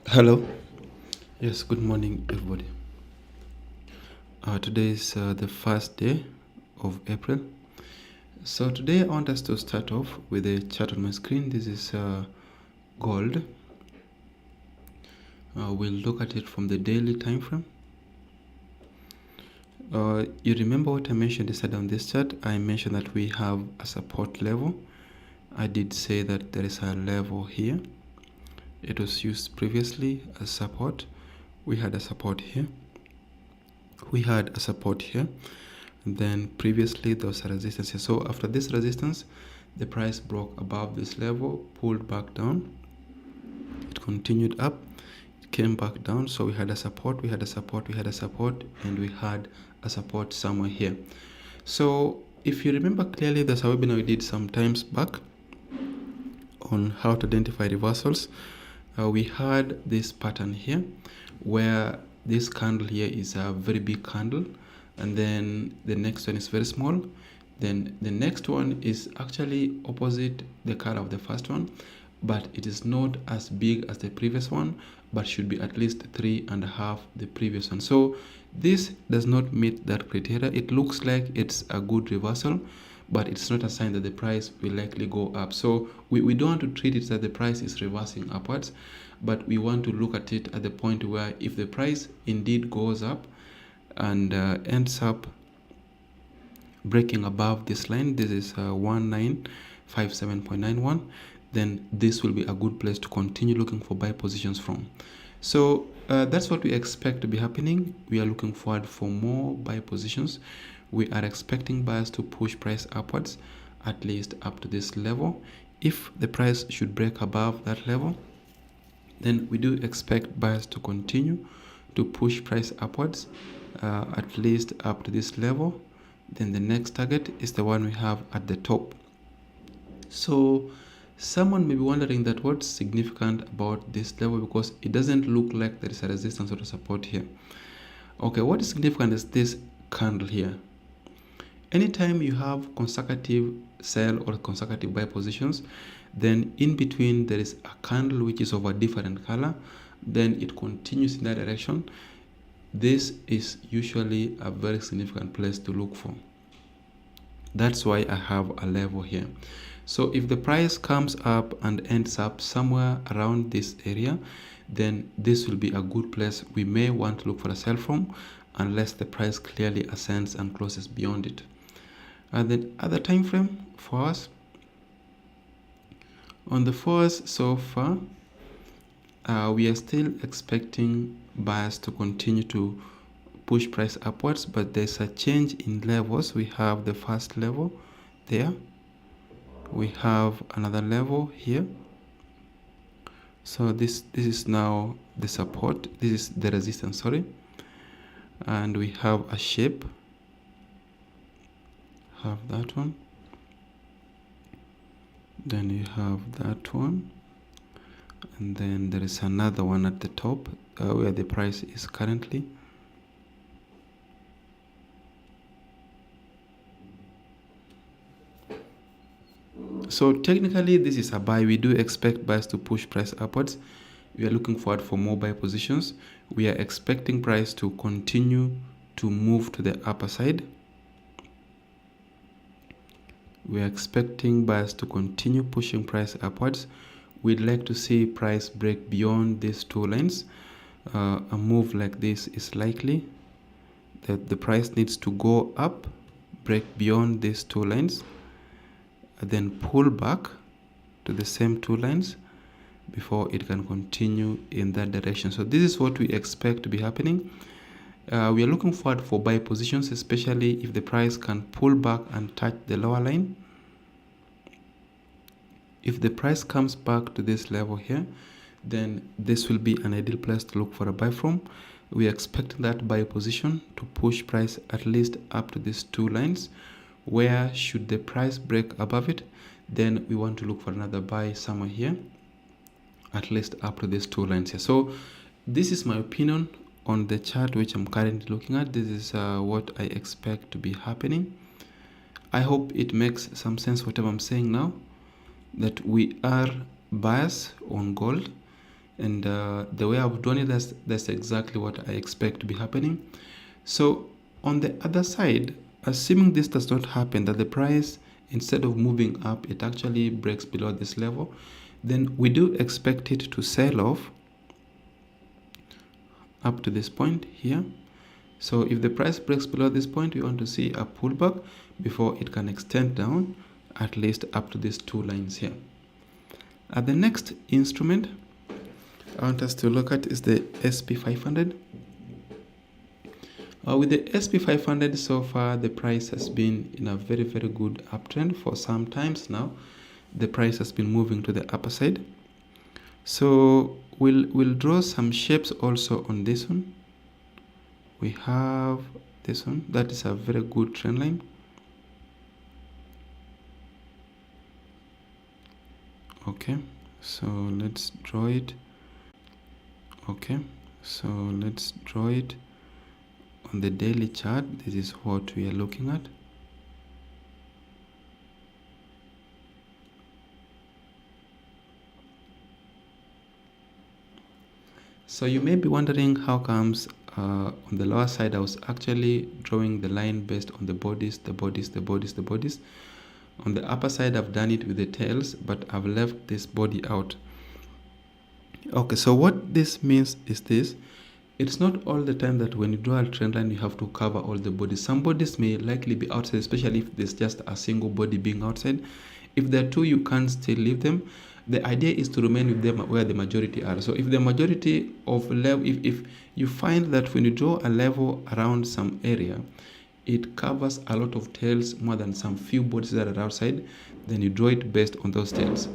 Hello. Yes, good morning, everybody. Today is the first day of April. So today I want us to start off with a chart on my screen. This is gold. We'll look at it from the daily time frame. You remember what I mentioned yesterday on this chart? I mentioned that we have a support level. I did say that there is a level here. It was used previously as support. We had a support here. We had a support here. And then previously there was a resistance here. So after this resistance, the price broke above this level, pulled back down. It continued up, it came back down. So we had a support, we had a support, we had a support, and we had a support somewhere here. So if you remember clearly, there's a webinar we did some times back on how to identify reversals. We had this pattern here where this candle here is a very big candle, and then the next one is very small. Then the next one is actually opposite the color of the first one, but it is not as big as the previous one, but should be at least 3.5 the previous one. So this does not meet that criteria. It looks like it's a good reversal, but it's not a sign that the price will likely go up. So we don't want to treat it that the price is reversing upwards, but we want to look at it at the point where if the price indeed goes up and ends up breaking above this line, this is 1957.91, then this will be a good place to continue looking for buy positions from. So that's what we expect to be happening. We are looking forward for more buy positions. We are expecting buyers to push price upwards, at least up to this level. If the price should break above that level, then we do expect buyers to continue to push price upwards, at least up to this level. Then the next target is the one we have at the top. So someone may be wondering that what's significant about this level, because it doesn't look like there is a resistance or a support here. Okay, what is significant is this candle here. Anytime you have consecutive sell or consecutive buy positions, then in between there is a candle which is of a different color, then it continues in that direction. This is usually a very significant place to look for. That's why I have a level here. So if the price comes up and ends up somewhere around this area, then this will be a good place we may want to look for a sell from, unless the price clearly ascends and closes beyond it. And then other time frame for us, on the 4th so far, we are still expecting buyers to continue to push price upwards, but there's a change in levels. We have the first level there, we have another level here. So this is now the support, this is the resistance, sorry, and we have a shape, have that one, then you have that one, and then there is another one at the top where the price is currently. So technically this is a buy. We do expect buyers to push price upwards. We are looking forward for more buy positions. We are expecting price to continue to move to the upper side. We are expecting buyers to continue pushing price upwards. We'd like to see price break beyond these two lines. A move like this is likely. That the price needs to go up, break beyond these two lines, then pull back to the same two lines before it can continue in that direction. So this is what we expect to be happening. We are looking forward for buy positions, especially if the price can pull back and touch the lower line. If the price comes back to this level here, then this will be an ideal place to look for a buy from. We expect that buy position to push price at least up to these two lines, where should the price break above it, then we want to look for another buy somewhere here, at least up to these two lines here. So this is my opinion on the chart which I'm currently looking at. This is what I expect to be happening. I hope it makes some sense whatever I'm saying now, that we are buyers on gold. And the way I've done it, that's exactly what I expect to be happening. So on the other side, assuming this does not happen, that the price, instead of moving up, it actually breaks below this level, then we do expect it to sell off up to this point here. So if the price breaks below this point, we want to see a pullback before it can extend down at least up to these two lines here. The next instrument I want us to look at is the SP500. With the SP500, so far the price has been in a very good uptrend for some times now. The price has been moving to the upper side. So we'll draw some shapes also on this one. We have this one, that is a very good trend line. Okay, so let's draw it. Okay, so let's draw it on the daily chart. This is what we are looking at. So you may be wondering how comes on the lower side I was actually drawing the line based on the bodies. On the upper side I've done it with the tails, but I've left this body out. Okay, so what this means is this: it's not all the time that when you draw a trend line you have to cover all the bodies. Some bodies may likely be outside, especially if there's just a single body being outside. If there are two, you can still leave them. The idea is to remain with them where the majority are. So if the majority of level, if you find that when you draw a level around some area, it covers a lot of tails more than some few bodies that are outside, then you draw it based on those tails.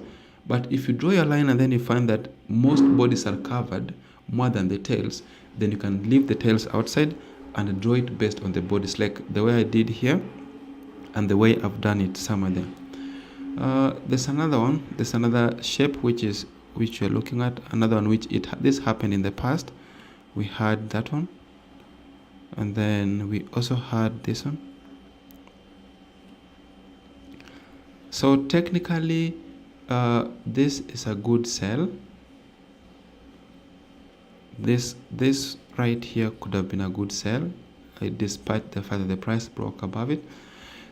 But if you draw your line and then you find that most bodies are covered more than the tails, then you can leave the tails outside and draw it based on the bodies, like the way I did here and the way I've done it somewhere there. There's another one. There's another shape which you're looking at. Another one which this happened in the past. We had that one, and then we also had this one. So technically, this is a good sell. This right here could have been a good sell, despite the fact that the price broke above it.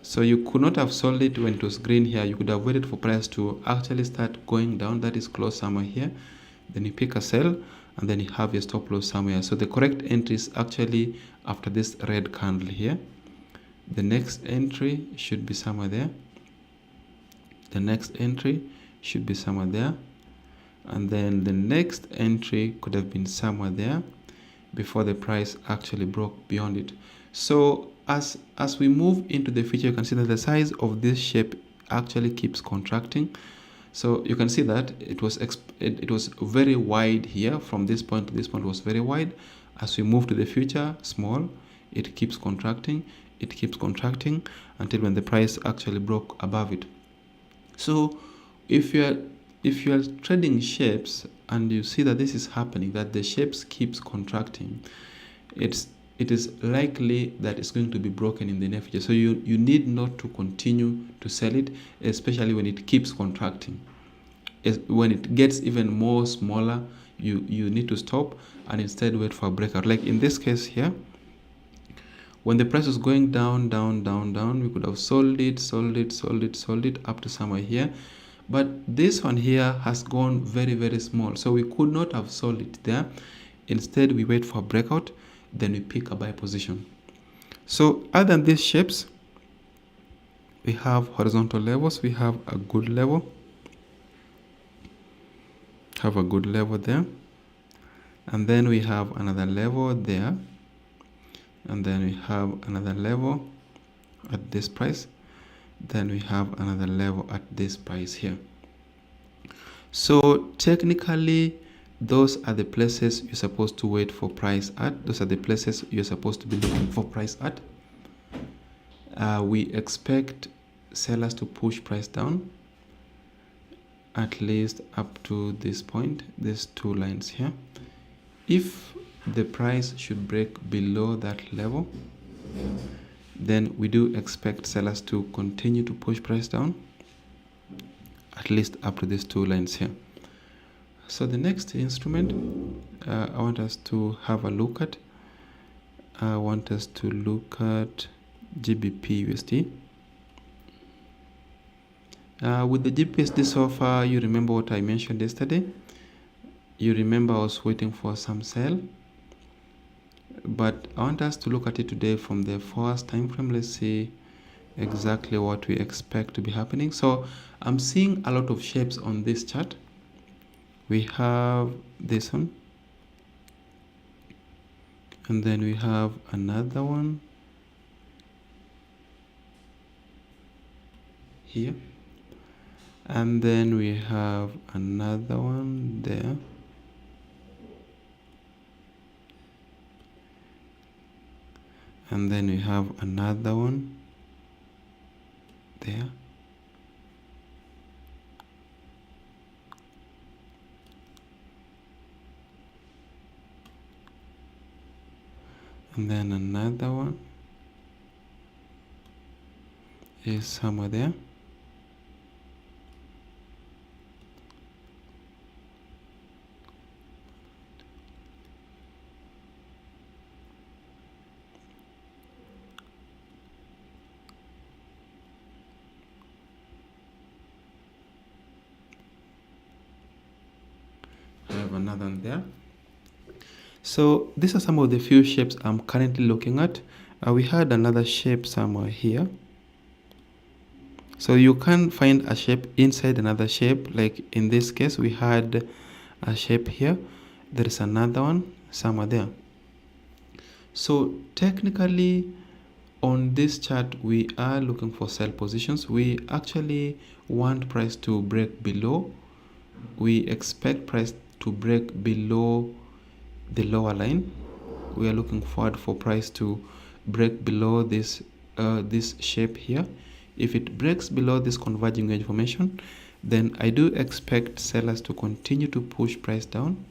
So you could not have sold it when it was green here. You could have waited for price to actually start going down, that is close somewhere here. Then you pick a sell and then you have your stop loss somewhere. So the correct entry is actually after this red candle here. The next entry should be somewhere there. The next entry should be somewhere there. And then the next entry could have been somewhere there before the price actually broke beyond it. So as we move into the future, you can see that the size of this shape actually keeps contracting. So you can see that it was very wide here. From this point to this point was very wide. As we move to the future, small, it keeps contracting. It keeps contracting until when the price actually broke above it. So if you are trading shapes and you see that this is happening, that the shapes keeps contracting, it is likely that it's going to be broken in the near future. So you need not to continue to sell it, especially when it keeps contracting. When it gets even more smaller, you need to stop and instead wait for a breakout. Like in this case here, when the price was going down, we could have sold it up to somewhere here. But this one here has gone very small, so we could not have sold it there. Instead, we wait for a breakout, then we pick a buy position. So other than these shapes, we have horizontal levels. We have a good level. Have a good level there. And then we have another level there. And then we have another level at this price. Then we have another level at this price here. So technically, those are the places you're supposed to wait for price at. Those are the places you're supposed to be looking for price at. We expect sellers to push price down at least up to this point, these two lines here. If the price should break below that level, then we do expect sellers to continue to push price down at least up to these two lines here. So the next instrument I want us to have a look at, I want us to look at GBP USD. With the GBP so far, you remember what I mentioned yesterday. You remember I was waiting for some sell, but I want us to look at it today from the 4 hours time frame. Let's see exactly what we expect to be happening. So I'm seeing a lot of shapes on this chart. We have this one, and then we have another one here, and then we have another one there, and then we have another one there, and then another one is somewhere there. I have another one there. So these are some of the few shapes I'm currently looking at. We had another shape somewhere here. So you can find a shape inside another shape. Like in this case, we had a shape here. There is another one somewhere there. So technically, on this chart, we are looking for sell positions. We actually want price to break below. We expect price to break below the lower line. We are looking forward for price to break below this this shape here. If it breaks below this converging wedge formation, then I do expect sellers to continue to push price down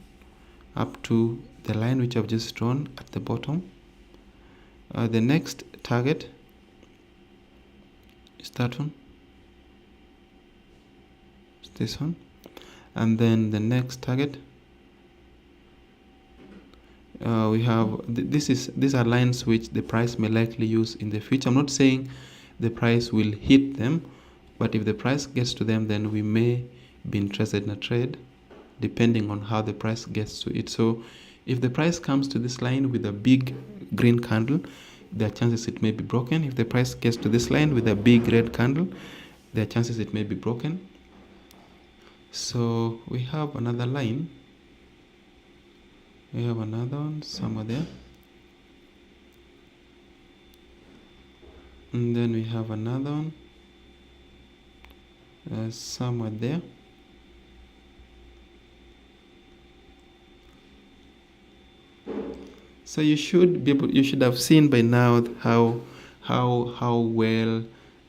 up to the line which I've just drawn at the bottom. The next target is that one, it's this one, and then the next target we have these are lines which the price may likely use in the future. I'm not saying the price will hit them, but if the price gets to them, then we may be interested in a trade depending on how the price gets to it. So if the price comes to this line with a big green candle, there are chances it may be broken. If the price gets to this line with a big red candle, there are chances it may be broken. So we have another line. We have another one somewhere there. And then we have another one somewhere there. So you should have seen by now how well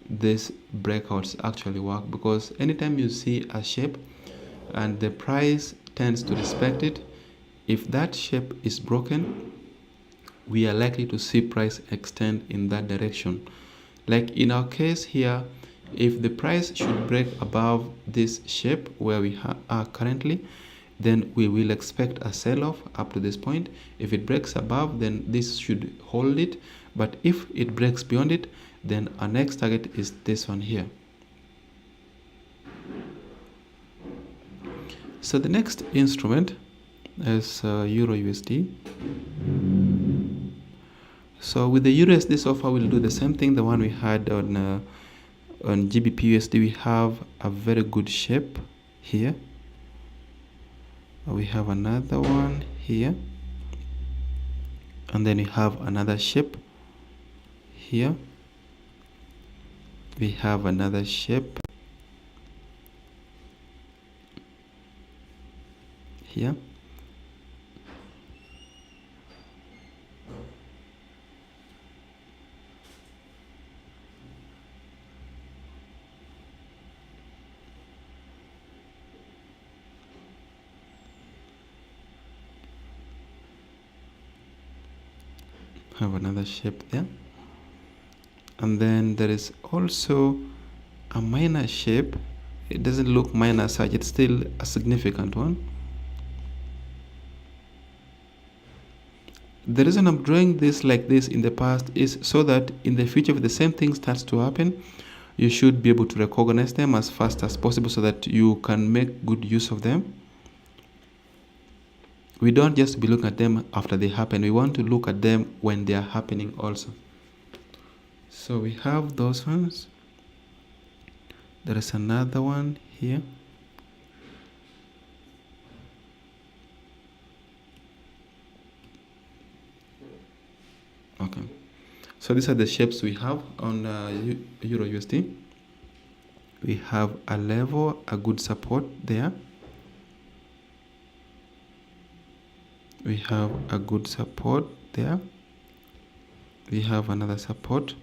these breakouts actually work, because anytime you see a shape and the price tends to respect it, if that shape is broken, we are likely to see price extend in that direction. Like in our case here, if the price should break above this shape where we are currently, then we will expect a sell-off up to this point. If it breaks above, then this should hold it. But if it breaks beyond it, then our next target is this one here. So the next instrument is Euro USD. So with the USD so far, we'll do the same thing, the one we had on GBP USD. We have a very good shape here. We have another one here, and then we have another shape here. We have another shape here. Have another shape there, and then there is also a minor shape. It doesn't look minor as such, it's still a significant one. The reason I'm drawing this like this in the past is so that in the future, if the same thing starts to happen, you should be able to recognize them as fast as possible so that you can make good use of them. We don't just be looking at them after they happen. We want to look at them when they are happening also. So we have those ones. There is another one here. Okay. So these are the shapes we have on Euro USD. We have a level, a good support there. We have a good support there. We have another support.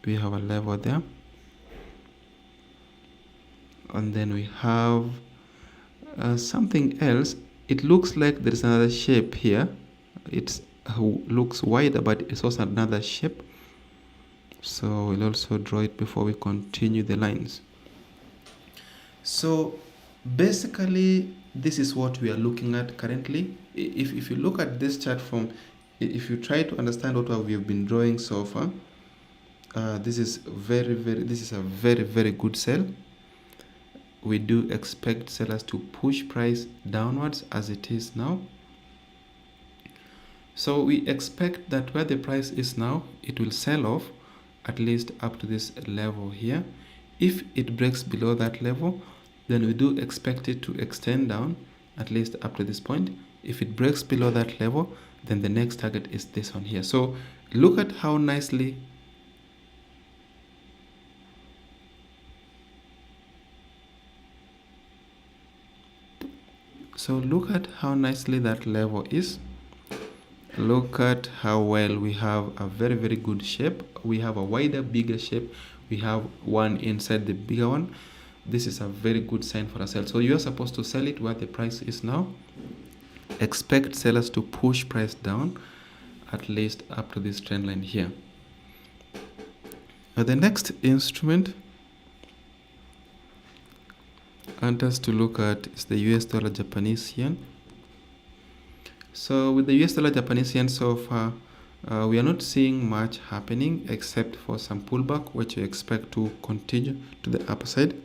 We have a level there. And then we have something else. It looks like there is another shape here. It looks wider, but it's also another shape. So we'll also draw it before we continue the lines. So basically, this is what we are looking at currently. If you look at this chart if you try to understand what we have been drawing so far, this is a very good sell. We do expect sellers to push price downwards as it is now. So we expect that where the price is now, it will sell off at least up to this level here. If it breaks below that level, then we do expect it to extend down at least up to this point. If it breaks below that level, then the next target is this one here. So look at how nicely that level is. Look at how well we have a very good shape. We have a wider, bigger shape. We have one inside the bigger one. This is a very good sign for a sell. So you are supposed to sell it where the price is now. Expect sellers to push price down at least up to this trend line here. Now the next instrument I want us to look at is the US dollar Japanese yen. So with the US dollar Japanese yen so far, we are not seeing much happening except for some pullback, which we expect to continue to the upper side.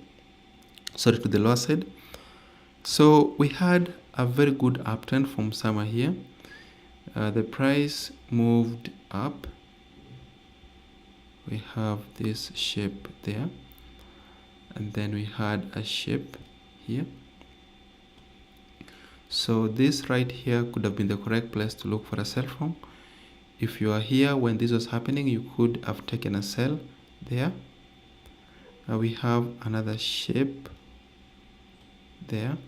Sorry, to the lower side. So we had a very good uptrend from summer here. The price moved up. We have this shape there. And then we had a shape here. So this right here could have been the correct place to look for a sell from. If you are here when this was happening, you could have taken a sell there. Now we have another shape there.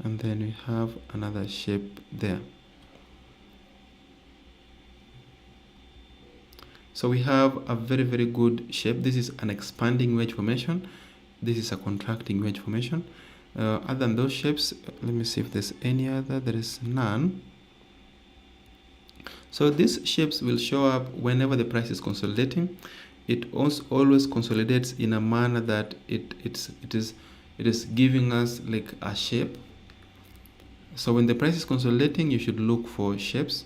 And then we have another shape there. So we have a very good shape. This is an expanding wedge formation. This is a contracting wedge formation. Other than those shapes, let me see if there's any other. There is none. So these shapes will show up whenever the price is consolidating. It also always consolidates in a manner that it is giving us like a shape. So when the price is consolidating, you should look for shapes.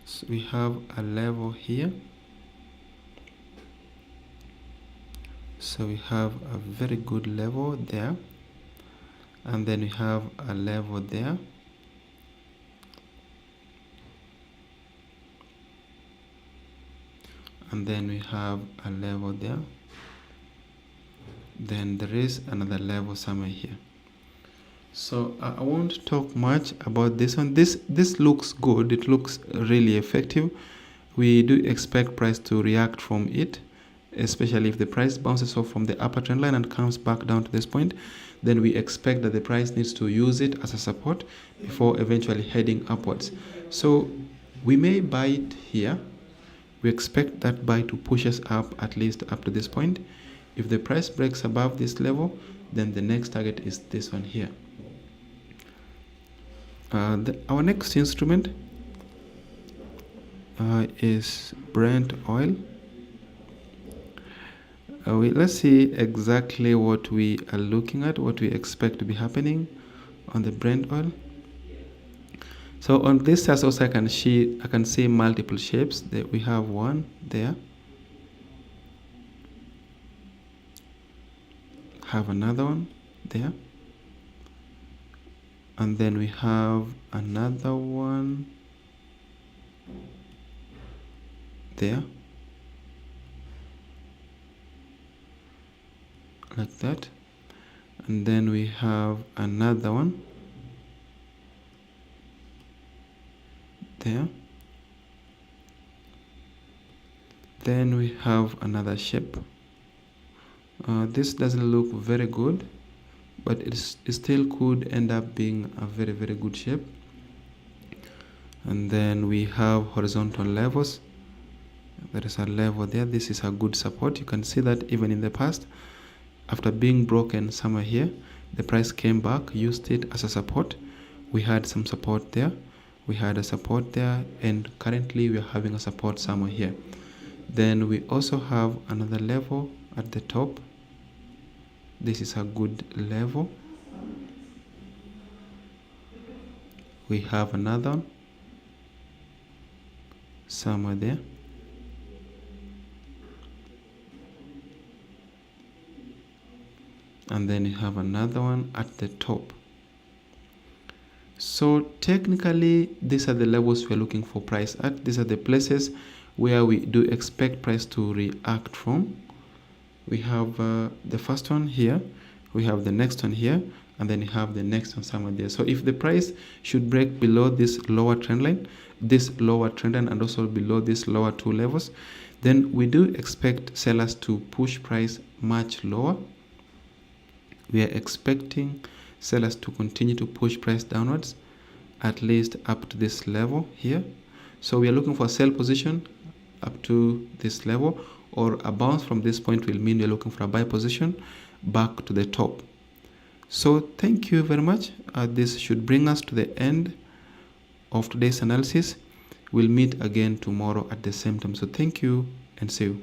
So we have a level here. So we have a very good level there. And then we have a level there. And then we have a level there. Then there is another level somewhere here. So I won't talk much about this one. This looks good. It looks really effective. We do expect price to react from it, especially if the price bounces off from the upper trend line and comes back down to this point. Then we expect that the price needs to use it as a support before eventually heading upwards. So we may buy it here. We expect that buy to push us up at least up to this point. If the price breaks above this level, then the next target is this one here. Our next instrument is Brent oil. Let's see exactly what we are looking at, what we expect to be happening on the Brent oil. So on this chart also I can see multiple shapes. That we have one there, have another one there, and then we have another one there, like that, and then we have another one there, then we have another shape. This doesn't look very good, but it still could end up being a very, very good shape. And then we have horizontal levels. There is a level there. This is a good support. You can see that even in the past, after being broken somewhere here, the price came back, used it as a support. We had some support there, we had a support there, and currently we are having a support somewhere here. Then we also have another level at the top. This is a good level. We have another one somewhere there. And then you have another one at the top. So technically, these are the levels we're looking for price at. These are the places where we do expect price to react from. We have the first one here, we have the next one here, and then you have the next one somewhere there. So if the price should break below this lower trend line, and also below this lower two levels, then we do expect sellers to push price much lower. We are expecting sellers to continue to push price downwards, at least up to this level here. So we are looking for a sell position up to this level, or a bounce from this point will mean we're looking for a buy position back to the top. So thank you very much. This should bring us to the end of today's analysis. We'll meet again tomorrow at the same time. So thank you and see you.